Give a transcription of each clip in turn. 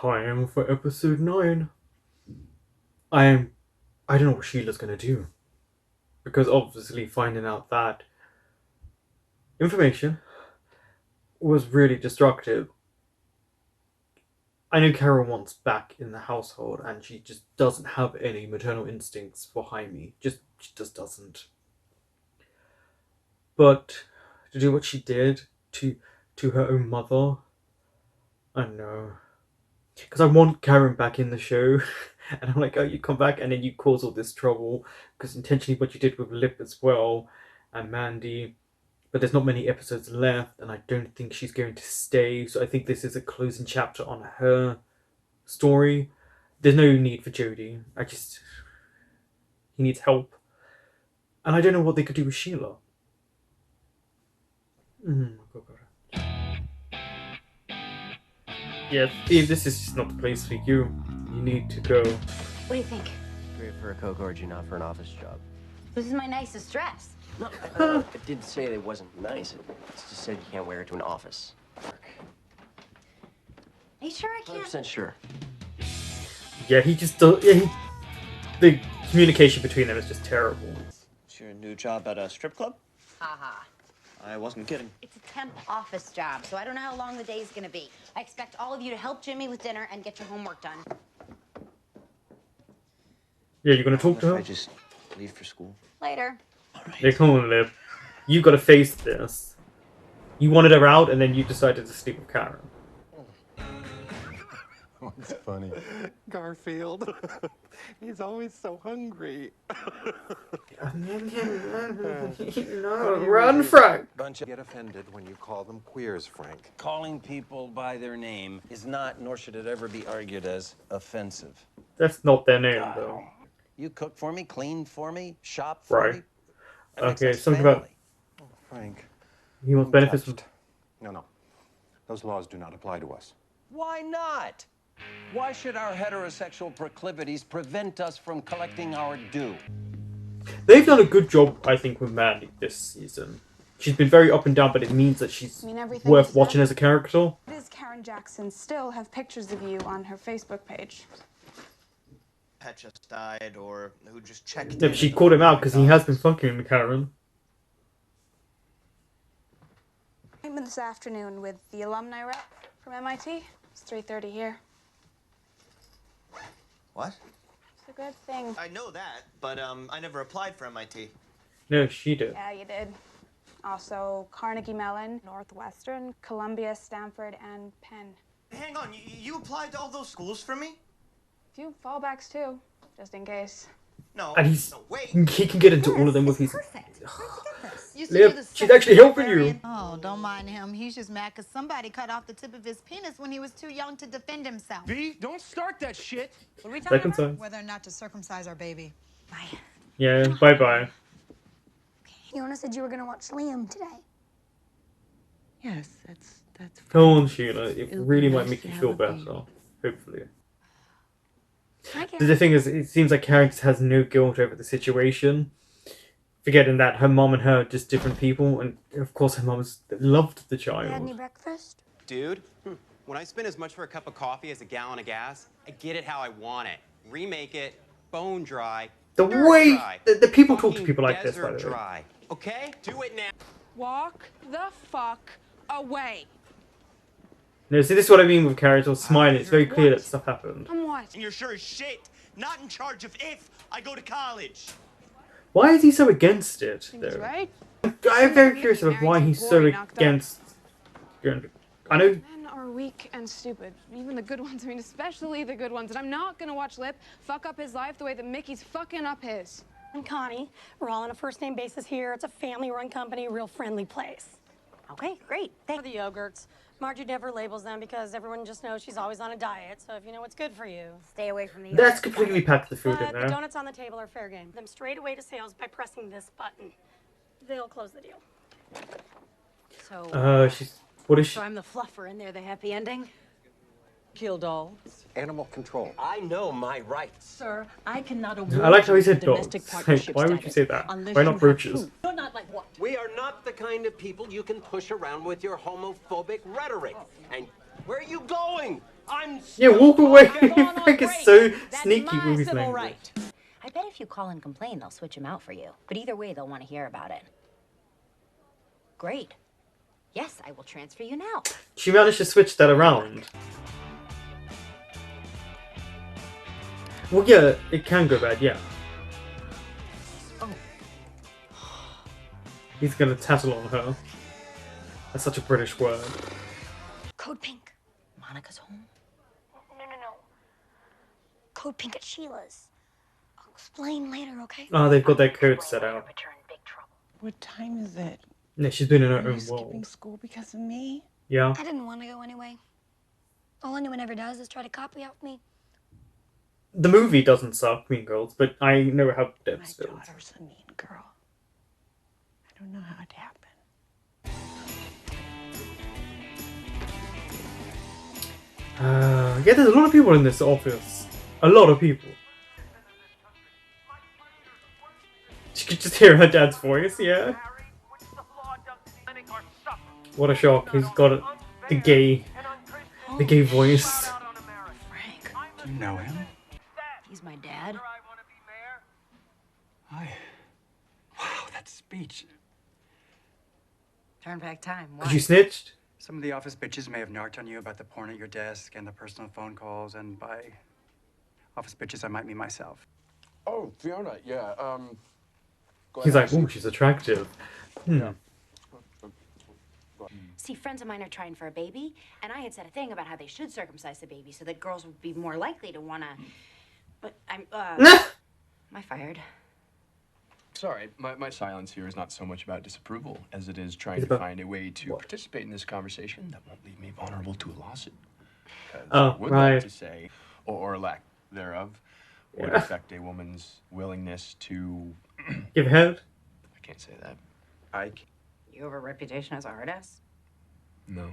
time for episode 9. I don't know what Sheila's gonna do. Because obviously finding out that information was really destructive. I know Carol wants back in the household and she just doesn't have any maternal instincts for Jaime. She just doesn't. But to do what she did to her own mother, I don't know. Because I want Karen back in the show. And I'm like, oh, you come back and then you cause all this trouble. Because intentionally what you did with Lip as well. And Mandy. But there's not many episodes left. And I don't think she's going to stay. So I think this is a closing chapter on her story. There's no need for Jodie. He needs help. And I don't know what they could do with Sheila. Yeah, Steve, this is just not the place for you. You need to go. What do you think? Great for a coke orgy, not for an office job. This is my nicest dress. No, it did say it wasn't nice. It just said you can't wear it to an office. Are you sure I can't? 100% sure. Yeah, he just does. Yeah, the communication between them is just terrible. It's your new job at a strip club? Haha. I wasn't kidding. It's a temp office job, so I don't know how long the day's gonna be. I expect all of you to help Jimmy with dinner and get your homework done. Yeah, you're gonna talk to her? I just leave for school. Later. Yeah, come on, Lip. You gotta face this. You wanted her out and then you decided to sleep with Karen. What's funny? Garfield. He's always so hungry. No, run, Frank! Bunch of get offended when you call them queers, Frank. Calling people by their name is not, nor should it ever be argued as, offensive. That's not their name, though. You cook for me, clean for me, shop for Right. me. That makes Okay, us something about family. Oh, Frank. he wants benefits from. Touched. No. Those laws do not apply to us. Why not? Why should our heterosexual proclivities prevent us from collecting our due? They've done a good job, I think, with Mandy this season. She's been very up and down, but it means that she's worth watching as a character. Does Karen Jackson still have pictures of you on her Facebook page? Pet just died or who just checked Yeah, in. she called him out because he has been fucking with Karen. I met this afternoon with the alumni rep from MIT. It's 3:30 here. What? It's a good thing. I know that, but I never applied for MIT. No, she did. Yeah, you did. Also, Carnegie Mellon, Northwestern, Columbia, Stanford, and Penn. Hang on, you applied to all those schools for me? A few fallbacks too, just in case. No. And he's No, wait. he can get into all of them with his. Perfect. Where'd you get this? You see Lip, the she's second actually helping you. librarian? Oh, don't mind him. He's just mad because somebody cut off the tip of his penis when he was too young to defend himself. B, don't start that shit. What are we talking Second about? time. Whether or not to circumcise our baby. Bye. Yeah, bye bye. Fiona said you were gonna watch Liam today. Yes, that's. Go on, Sheila. It It'll really be might nice make to you have feel a baby. better. Hopefully. Hi, The thing is, it seems like Karen just has no guilt over the situation. Forgetting that her mom and her are just different people, and of course her mom's loved the Had any child. breakfast? Dude, when I spend as much for a cup of coffee as a gallon of gas, I get it how I want it. Remake it, bone dry, The dirt way dry, the people talk to fucking people like this, by desert the way. dry. Okay? Do it now. Walk the fuck away. No, see, this is what I mean with Karen. It's smiling. It's very clear that stuff happened. I'm what? And you're sure as shit not in charge of if I go to college. Why is he so against it, Seems though? right. I'm very curious about why he's so against. I know. Men are weak and stupid. Even the good ones. I mean, especially the good ones. And I'm not gonna watch Lip fuck up his life the way that Mickey's fucking up his. I'm Connie. We're all on a first name basis here. It's a family-run company, real friendly place. Okay, great. For the yogurts, Margie never labels them because everyone just knows she's always on a diet. So if you know what's good for you. Stay away from the. That's completely packed the food in But the there. donuts on the table are fair game. Them straight away to sales by pressing this button. They'll close the deal. So. She's. What is she? So I'm the fluffer in there, the happy ending. Kill doll. Animal control. I know my rights. Sir, I cannot award I like how he said you dogs. domestic Like, partnership why would you status say that? unless Why you not have brooches? proof. You're not like what? We are not the kind of people you can push around with your homophobic rhetoric. And where are you going? Yeah, walk away. Frank is so That's sneaky my with his civil language. right. I bet if you call and complain, they'll switch him out for you. But either way, they'll want to hear about it. Great. Yes, I will transfer you now. She managed to switch that around. Well, yeah, it can go bad, yeah. Oh. He's gonna tattle on her. That's such a British word. Code pink. Monica's home? No. Code pink at Sheila's. I'll explain later, okay? Oh, they've got their code set out. What time is it? Yeah, she's been in her Are you own skipping world. school because of me? Yeah. I didn't want to go anyway. All anyone ever does is try to copy off me. The movie doesn't suck, Mean Girls, but I know how Deb's feels. My daughter's a mean girl. I don't know how it happened. Yeah, there's a lot of people in this office. A lot of people. She could just hear her dad's voice, yeah. What a shock, he's got the gay voice. Frank. Do you know him? He's my dad. Hi. Wow, that speech. Turn back time. Why? Cause you snitched? Some of the office bitches may have narked on you about the porn at your desk and the personal phone calls, and by office bitches I might mean myself. Oh, Fiona, yeah, He's like, ooh, she's attractive. Yeah. See, friends of mine are trying for a baby, and I had said a thing about how they should circumcise the baby so that girls would be more likely to wanna. But I'm, am I fired? Sorry, my silence here is not so much about disapproval as it is trying to find a way to participate in this conversation that won't leave me vulnerable to a lawsuit. Oh, I would right. like to say, or lack thereof, would affect a woman's willingness to Give head? I can't say that. You have a reputation as a hard ass? No.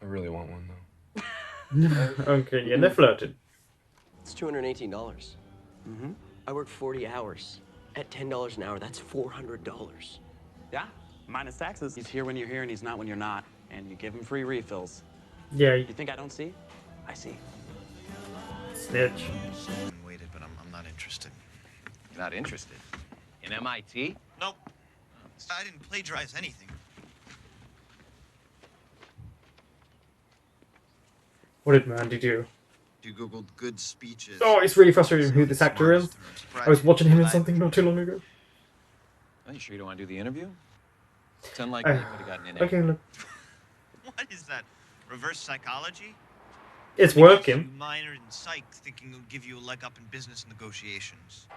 I really want one, though. Okay, yeah, they're flirting. It's $218. Mm-hmm. I work 40 hours. At $10 an hour, that's $400. Yeah, minus taxes. He's here when you're here and he's not when you're not. And you give him free refills. Yeah. You think I don't see? I see. Snitch. Waited, but I'm not interested. You're not interested? In MIT? Nope. I didn't plagiarize anything. What did Mandy do? You googled good speeches. Oh, it's really frustrating who this actor is. I was watching him in something not too long ago. Are you sure you don't want to do the interview? It's unlikely you could have gotten in there. Okay, look. What is that? Reverse psychology? It's working. You minored in psych, thinking it would give you a leg up in business negotiations.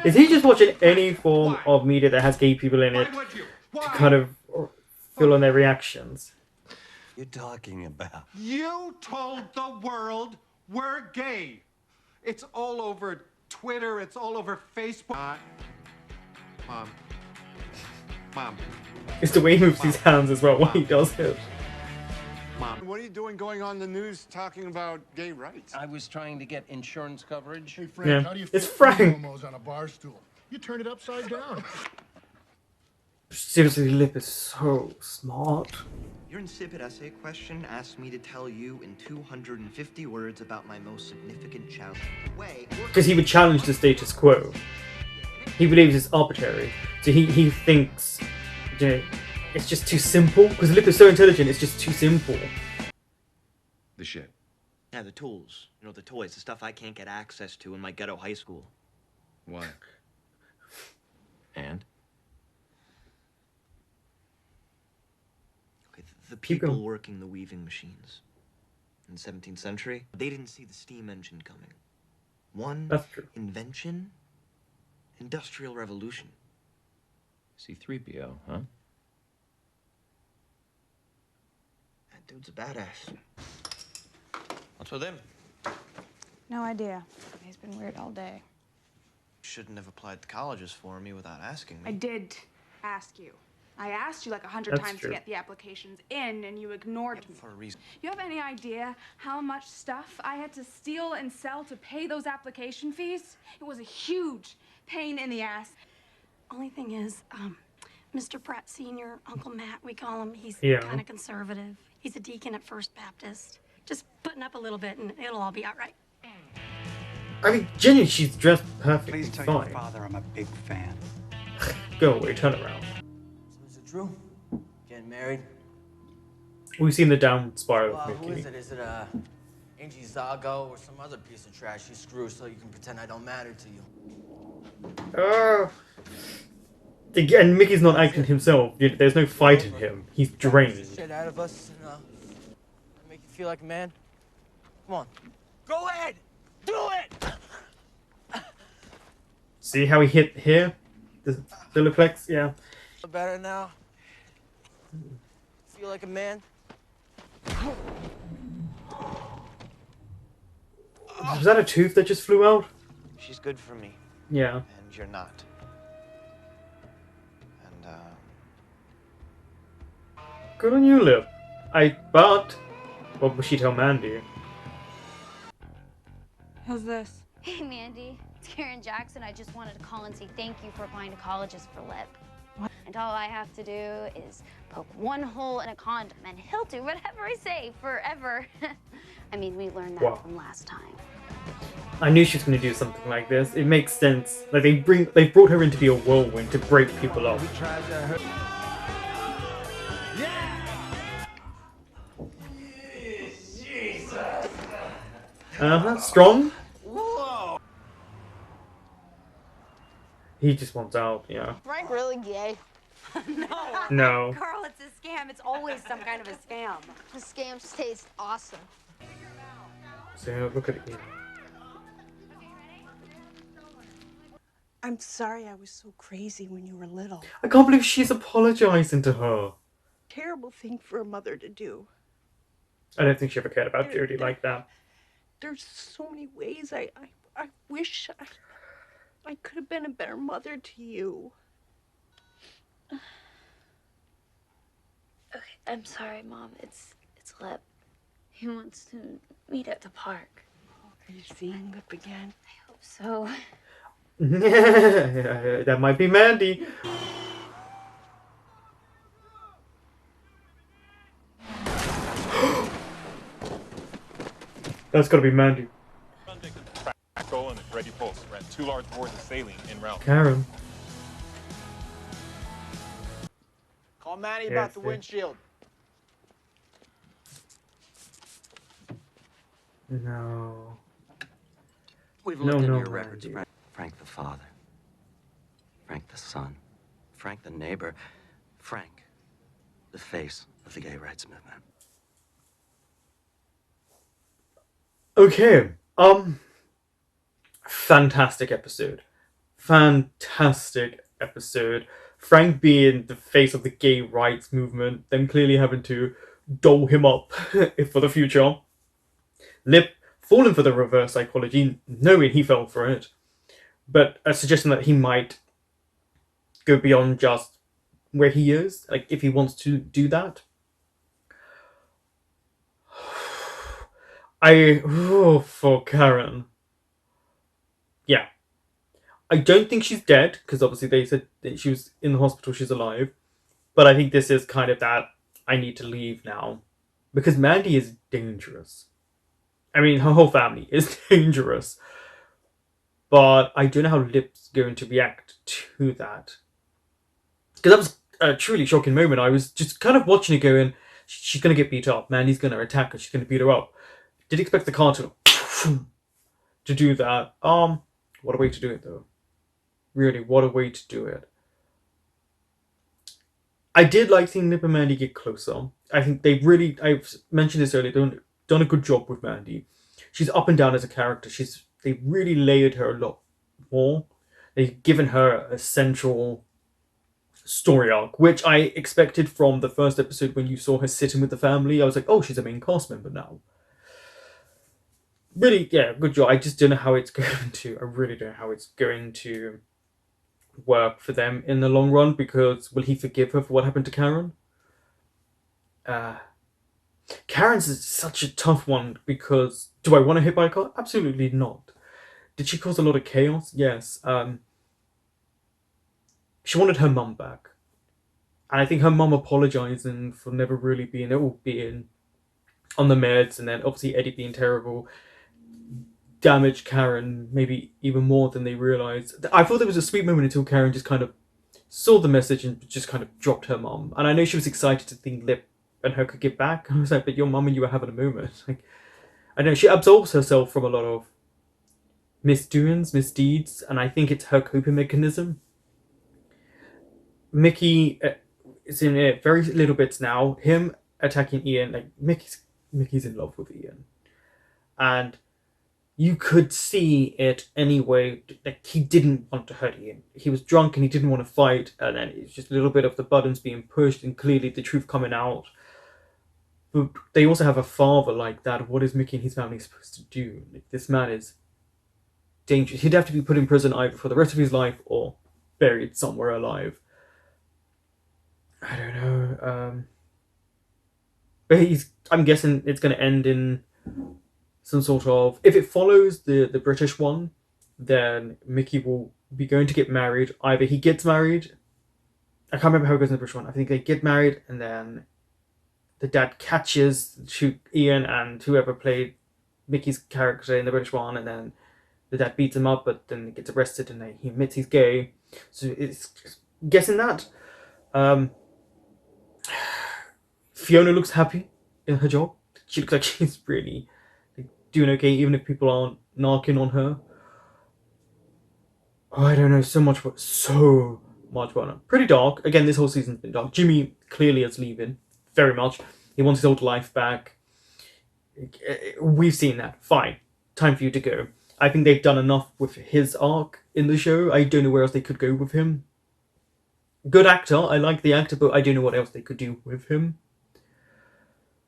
Is he just watching any form of media that has gay people in it to kind of fill in their reactions? You're talking about? You told the world we're gay. It's all over Twitter. It's all over Facebook. Mom. It's the way he moves his hands as well when he does it. Mom. What are you doing going on the news talking about gay rights? I was trying to get insurance coverage. Hey, Frank, Yeah. how do you It's fit Frank. three homos on a bar stool? You turn it upside down. Seriously, Lip is so smart. Your insipid essay question asked me to tell you in 250 words about my most significant challenge. Because he would challenge the status quo. He believes it's arbitrary. So he thinks, you know, it's just too simple. Because Lip is so intelligent, it's just too simple. The shit. Yeah, the tools. You know, the toys, the stuff I can't get access to in my ghetto high school. Why? And? Okay, the people working the weaving machines in the 17th century, they didn't see the steam engine coming. One invention, industrial revolution. C-3PO, huh? That dude's a badass. What's with him? No idea. He's been weird all day. Shouldn't have applied to colleges for me without asking me. I did ask you. I asked you like 100 That's times true. to get the applications in, and you ignored me. For a reason. You have any idea how much stuff I had to steal and sell to pay those application fees? It was a huge pain in the ass. Only thing is, Mr. Pratt Sr., Uncle Matt, we call him, he's Yeah. kind of conservative. He's a deacon at First Baptist. Just button up a little bit and it'll all be all right. I mean, genuinely, she's dressed perfectly Please tell fine. your father I'm a big fan. Go away, turn around. So is it true? Getting married? We've seen the down spiral of Who Mickey. is it? Is it Angie Zago or some other piece of trash you screw so you can pretend I don't matter to you? And Mickey's not acting himself. There's no fight in him. He's drained. Shit out of us and make you feel like a man. Come on, go ahead, do it. See how he hit here? The Philiplex? Yeah. Better now. Feel like a man. Was that a tooth that just flew out? She's good for me. Yeah. And you're not. And, Good on you, Lip. But what would she tell Mandy? How's this? Hey, Mandy. It's Karen Jackson. I just wanted to call and say thank you for applying to colleges for Lip. What? And all I have to do is poke one hole in a condom, and he'll do whatever I say forever. I mean, we learned that from last time. I knew she was going to do something like this. It makes sense. Like they brought her in to be a whirlwind to break people up. Strong. Whoa. He just wants out. Yeah. Frank really gay? No. Carl, it's a scam. It's always some kind of a scam. The scams taste awesome. So look at it here. I'm sorry I was so crazy when you were little. I can't believe she's apologizing to her. Terrible thing for a mother to do. I don't think she ever cared about Jodie like that. There's so many ways I wish I could have been a better mother to you. Okay, I'm sorry, Mom. It's Lip. He wants to meet at the park. Are you seeing Lip again? I hope so. That might be Mandy. That's gotta be Mandy. And ready pulse. Ran 2 large boards of saline in route. Karen. Call Manny Yeah, about the see. windshield. No. We've No, looked into no, your records, Mandy. Frank the father, Frank the son, Frank the neighbor, Frank, the face of the gay rights movement. Okay. Fantastic episode. Fantastic episode. Frank being the face of the gay rights movement, them clearly having to doll him up for the future. Lip falling for the reverse psychology, knowing he fell for it, but a suggestion that he might go beyond just where he is, like if he wants to do that. For Karen. Yeah. I don't think she's dead, because obviously they said that she was in the hospital, she's alive. But I think this is kind of that, I need to leave now. Because Mandy is dangerous. I mean, her whole family is dangerous. But I don't know how Lip's going to react to that. Because that was a truly shocking moment. I was just kind of watching it going, she's going to get beat up. Mandy's going to attack her. She's going to beat her up. Did expect the car to do that. What a way to do it, though. Really, what a way to do it. I did like seeing Lip and Mandy get closer. I think they've really, I've mentioned this earlier, done a good job with Mandy. She's up and down as a character. They've really layered her a lot more. They've given her a central story arc, which I expected from the first episode when you saw her sitting with the family. I was like, oh, she's a main cast member now. Really, yeah, good job. I just don't know how it's going to, I really don't know how it's going to work for them in the long run, because will he forgive her for what happened to Karen? Karen's such a tough one, because do I want to hit by a car? Absolutely not. Did she cause a lot of chaos? Yes. She wanted her mum back. And I think her mum apologising for never really being on the meds, and then obviously Eddie being terrible damaged Karen maybe even more than they realized. I thought there was a sweet moment until Karen just kind of saw the message and just kind of dropped her mom. And I know she was excited to think Lip and her could get back. I was like, but your mom and you were having a moment. Like, I know she absolves herself from a lot of misdeeds, and I think it's her coping mechanism. Mickey is in it very little bits now. Him attacking Ian, like Mickey's in love with Ian, and you could see it anyway. Like, he didn't want to hurt Ian. He was drunk and he didn't want to fight, and then it's just a little bit of the buttons being pushed and clearly the truth coming out. But they also have a father like that. What is Mickey and his family supposed to do? Like, this man is dangerous. He'd have to be put in prison either for the rest of his life or buried somewhere alive. I don't know. But I'm guessing it's going to end in some sort of... If it follows the British one, then Mickey will be going to get married. Either he gets married... I can't remember how it goes in the British one. I think they get married and then the dad catches Ian and whoever played Mickey's character in the British one, and then the dad beats him up, but then he gets arrested and he admits he's gay. So it's guessing that. Fiona looks happy in her job. She looks like she's really doing okay, even if people aren't knocking on her. Oh, I don't know, so much fun. Pretty dark. Again, this whole season's been dark. Jimmy clearly is leaving. Very much. He wants his old life back. We've seen that. Fine. Time for you to go. I think they've done enough with his arc in the show. I don't know where else they could go with him. Good actor. I like the actor, but I don't know what else they could do with him.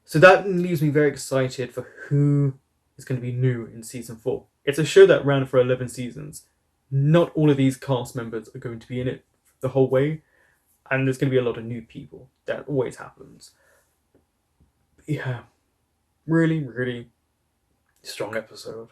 So that leaves me very excited for who is going to be new in season 4. It's a show that ran for 11 seasons. Not all of these cast members are going to be in it the whole way. And there's going to be a lot of new people. That always happens. But yeah. Really, really strong episode.